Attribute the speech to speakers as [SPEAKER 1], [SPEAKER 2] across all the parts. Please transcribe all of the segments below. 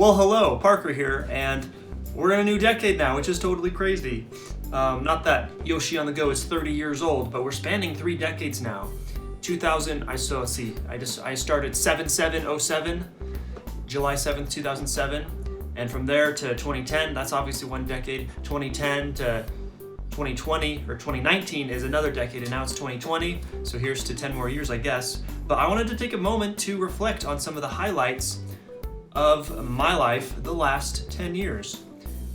[SPEAKER 1] Well, hello, Parker here, and we're in a new decade now, which is totally crazy. Not that Yoshi on the Go is 30 years old, but we're spanning 3 decades now. 2000, I started 7/7/07, July 7th, 2007, and from there to 2010, that's obviously one decade. 2010 to 2020, or 2019 is another decade, and now it's 2020, so here's to 10 more years, I guess. But I wanted to take a moment to reflect on some of the highlights of my life the last 10 years.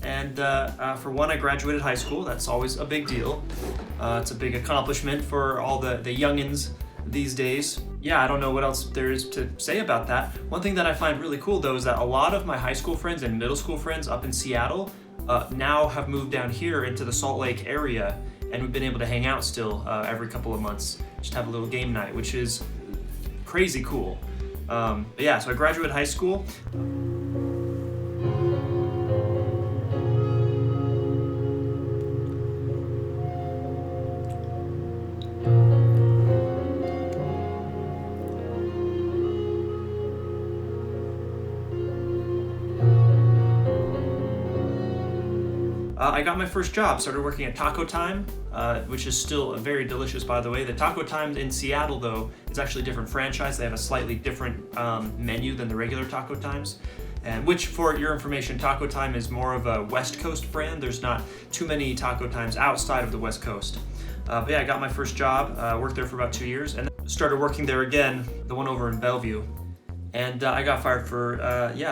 [SPEAKER 1] And for one, I graduated high school. That's always a big deal. It's a big accomplishment for all the youngins these days. Yeah, I don't know what else there is to say about that. One thing that I find really cool though is that a lot of my high school friends and middle school friends up in Seattle now have moved down here into the Salt Lake area, and we've been able to hang out still every couple of months, just have a little game night, which is crazy cool. But yeah, so I graduated high school. I got my first job, started working at Taco Time, which is still very delicious, by the way. The Taco Time in Seattle, though, is actually a different franchise. They have a slightly different menu than the regular Taco Times, and which, for your information, Taco Time is more of a West Coast brand. There's not too many Taco Times outside of the West Coast. But yeah, I got my first job, worked there for about 2 years, and then started working there again, the one over in Bellevue. And I got fired for,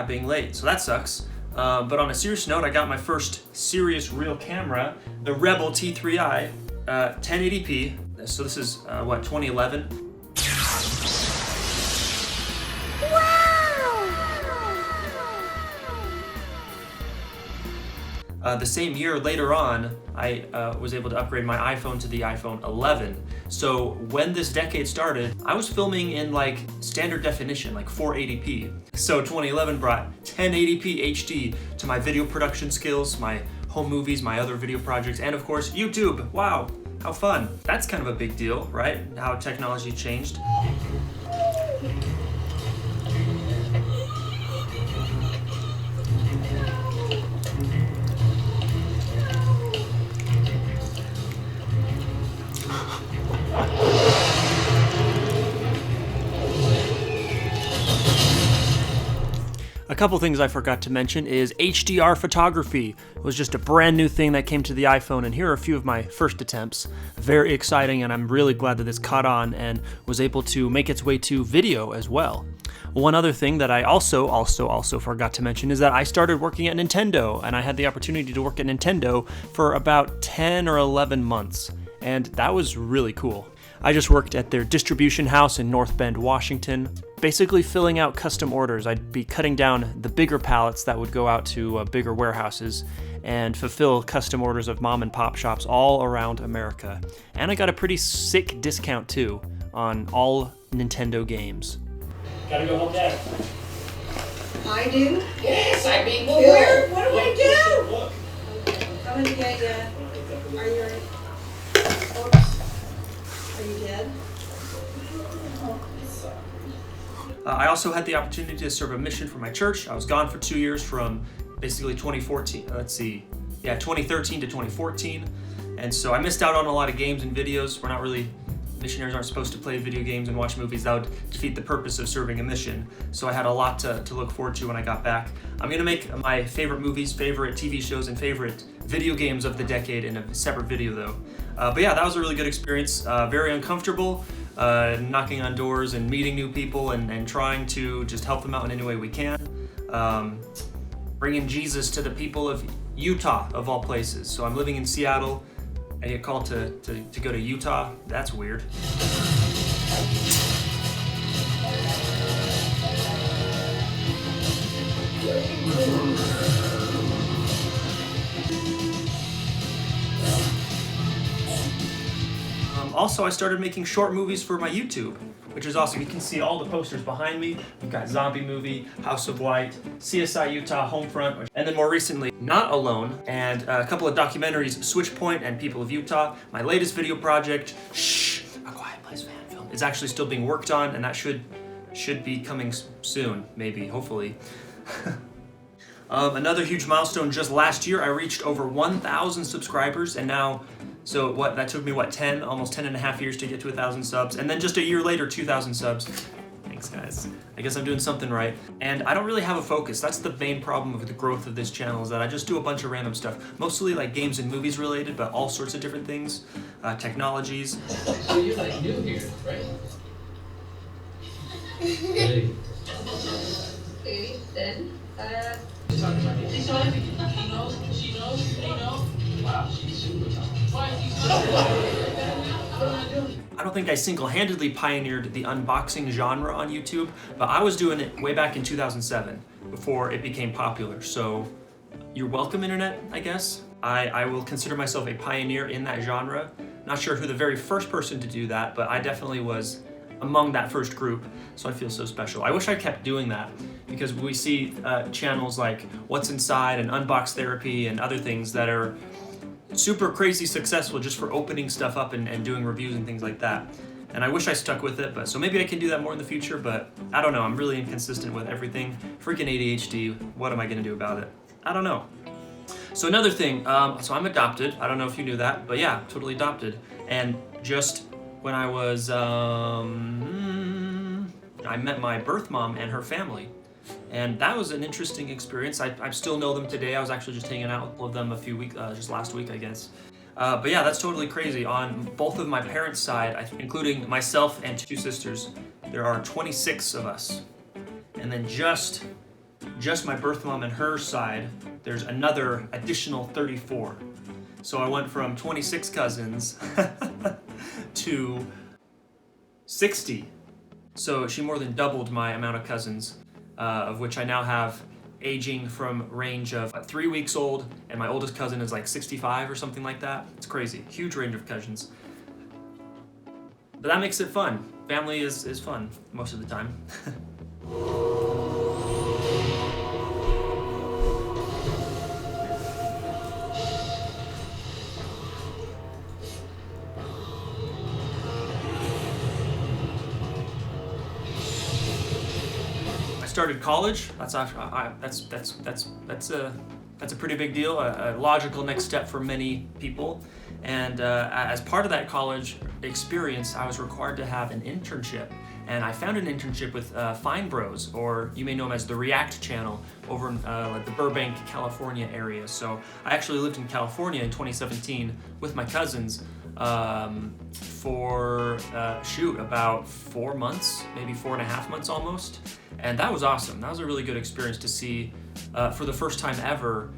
[SPEAKER 1] being late, so that sucks. But on a serious note, I got my first serious real camera, the Rebel T3i, 1080p. So this is 2011. The same year later on, I was able to upgrade my iPhone to the iPhone 11. So when this decade started, I was filming in like standard definition, like 480p. So 2011 brought 1080p HD to my video production skills, my home movies, my other video projects, and of course, YouTube. Wow, how fun. That's kind of a big deal, right? How technology changed. A couple things I forgot to mention is HDR photography. It was just a brand new thing that came to the iPhone, and here are a few of my first attempts. Very exciting, and I'm really glad that this caught on and was able to make its way to video as well. One other thing that I also forgot to mention is that I started working at Nintendo, and I had the opportunity to work at Nintendo for about 10 or 11 months, and that was really cool. I just worked at their distribution house in North Bend, Washington, basically filling out custom orders. I'd be cutting down the bigger pallets that would go out to bigger warehouses and fulfill custom orders of mom and pop shops all around America. And I got a pretty sick discount too on all Nintendo games. Gotta go help Dad.
[SPEAKER 2] I do?
[SPEAKER 3] Yes, I mean, well,
[SPEAKER 2] Where? What do I do?
[SPEAKER 3] Look.
[SPEAKER 2] I'm coming to get you. Are you ready? Oops. Are you dead?
[SPEAKER 1] I also had the opportunity to serve a mission for my church. I was gone for 2 years from basically 2013 to 2014. And so I missed out on a lot of games and videos. Missionaries aren't supposed to play video games and watch movies. That would defeat the purpose of serving a mission. So I had a lot to look forward to when I got back. I'm gonna make my favorite movies, favorite TV shows, and favorite video games of the decade in a separate video though. But yeah, that was a really good experience. Very uncomfortable. Knocking on doors and meeting new people and trying to just help them out in any way we can. Bringing Jesus to the people of Utah, of all places. So I'm living in Seattle. I get called to go to Utah. That's weird. Also, I started making short movies for my YouTube, which is awesome. You can see all the posters behind me. We've got Zombie Movie, House of White, CSI Utah, Homefront, and then more recently, Not Alone, and a couple of documentaries, Switchpoint and People of Utah. My latest video project, A Quiet Place fan film, is actually still being worked on, and that should be coming soon, maybe, hopefully. Another huge milestone, just last year I reached over 1,000 subscribers, and now, so what, that took me almost 10 and a half years to get to 1,000 subs, and then just a year later, 2,000 subs. Thanks guys. I guess I'm doing something right. And I don't really have a focus. That's the main problem with the growth of this channel, is that I just do a bunch of random stuff. Mostly like games and movies related, but all sorts of different things, technologies.
[SPEAKER 3] So you're like new here, right? Hey.
[SPEAKER 2] Okay, then,
[SPEAKER 3] She knows. Wow, she's super
[SPEAKER 1] I don't think I single-handedly pioneered the unboxing genre on YouTube, but I was doing it way back in 2007, before it became popular. So you're welcome, internet, I guess. I will consider myself a pioneer in that genre. Not sure who the very first person to do that, but I definitely was among that first group, so I feel so special. I wish I kept doing that, because we see channels like What's Inside and Unbox Therapy and other things that are super crazy successful just for opening stuff up and doing reviews and things like that. And I wish I stuck with it, but so maybe I can do that more in the future, but I don't know, I'm really inconsistent with everything. Freaking ADHD, what am I gonna do about it? I don't know. So another thing, so I'm adopted. I don't know if you knew that, but yeah, totally adopted. And just when I was, I met my birth mom and her family. And that was an interesting experience. I still know them today. I was actually just hanging out with them a few weeks, just last week, I guess. But yeah, that's totally crazy. On both of my parents' side, including myself and 2 sisters, there are 26 of us. And then just my birth mom and her side, there's another additional 34. So I went from 26 cousins to 60. So she more than doubled my amount of cousins. Of which I now have aging from range of 3 weeks old, and my oldest cousin is like 65 or something like that. It's crazy, huge range of cousins. But that makes it fun. Family is fun most of the time. Started college. That's a pretty big deal, a logical next step for many people. And as part of that college experience, I was required to have an internship. And I found an internship with Fine Bros, or you may know them as the React channel, over in the Burbank, California area. So I actually lived in California in 2017 with my cousins for about 4 months, maybe 4.5 months almost. And that was awesome. That was a really good experience to see, for the first time ever,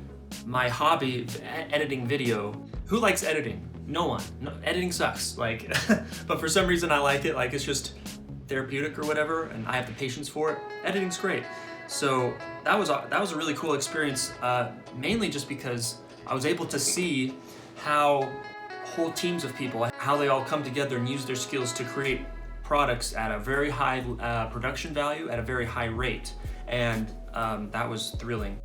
[SPEAKER 1] my hobby, editing video. Who likes editing? No one. No, editing sucks. Like, but for some reason I like it. Like, it's just therapeutic or whatever, and I have the patience for it. Editing's great. So that was a really cool experience, mainly just because I was able to see how whole teams of people, how they all come together and use their skills to create products at a very high production value at a very high rate, and that was thrilling.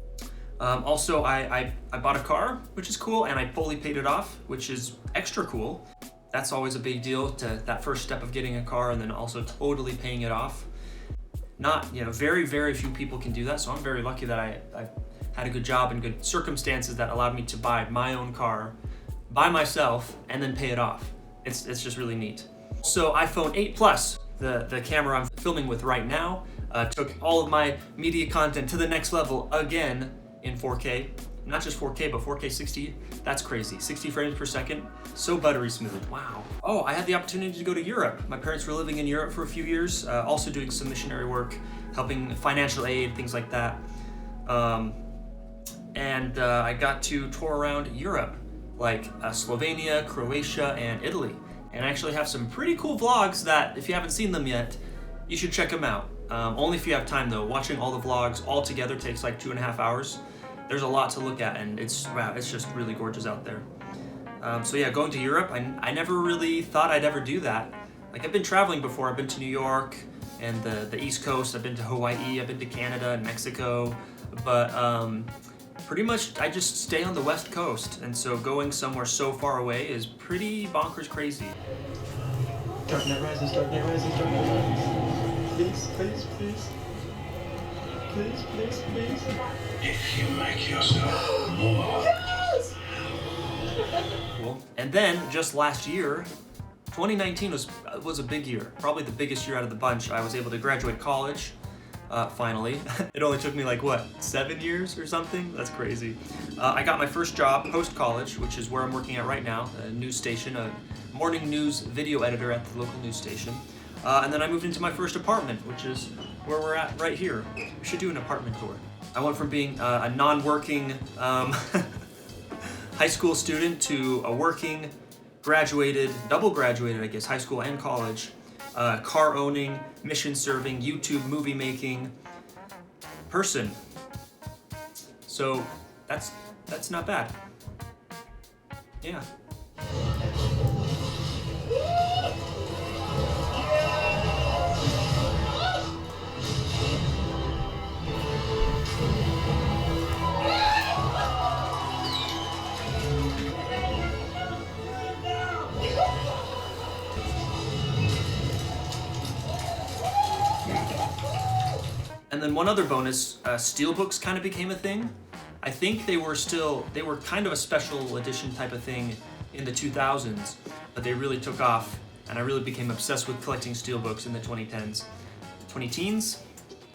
[SPEAKER 1] Also, I bought a car, which is cool, and I fully paid it off, which is extra cool. That's always a big deal, to that first step of getting a car and then also totally paying it off. Not, very, very few people can do that, so I'm very lucky that I had a good job and good circumstances that allowed me to buy my own car by myself and then pay it off. It's just really neat. So iPhone 8 Plus, the camera I'm filming with right now, took all of my media content to the next level again in 4K. Not just 4K, but 4K 60. That's crazy. 60 frames per second. So buttery smooth. Wow. Oh, I had the opportunity to go to Europe. My parents were living in Europe for a few years, also doing some missionary work, helping financial aid, things like that. And I got to tour around Europe, like Slovenia, Croatia, and Italy. And I actually have some pretty cool vlogs that, if you haven't seen them yet, you should check them out. Only if you have time though. Watching all the vlogs all together takes like 2.5 hours. There's a lot to look at, and it's just really gorgeous out there. So yeah, going to Europe, I never really thought I'd ever do that. Like, I've been traveling before. I've been to New York and the East Coast. I've been to Hawaii. I've been to Canada and Mexico. But pretty much I just stay on the West Coast. And so going somewhere so far away is pretty bonkers crazy.
[SPEAKER 4] Dark Knight Rises, Dark Knight Rises, Dark Knight Rises. Please, please, please.
[SPEAKER 1] Please, please, please.
[SPEAKER 4] If you make yourself more.
[SPEAKER 1] Cool. And then just last year, 2019 was a big year, probably the biggest year out of the bunch. I was able to graduate college, finally. It only took me like, what, 7 years or something? That's crazy. I got my first job post-college, which is where I'm working at right now, a news station, a morning news video editor at the local news station. And then I moved into my first apartment, which is where we're at right here. We should do an apartment tour. I went from being a non-working high school student to a working, graduated, double graduated, I guess, high school and college, car owning, mission serving, YouTube movie making person. So that's not bad. Yeah. And then one other bonus, steelbooks kind of became a thing. I think they were kind of a special edition type of thing in the 2000s, but they really took off, and I really became obsessed with collecting steelbooks in the 2010s. 20-teens?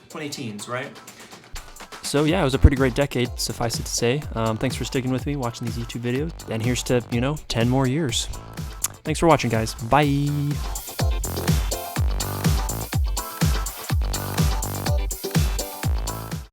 [SPEAKER 1] 20-teens, right? So yeah, it was a pretty great decade, suffice it to say. Thanks for sticking with me, watching these YouTube videos, and here's to, 10 more years. Thanks for watching, guys. Bye!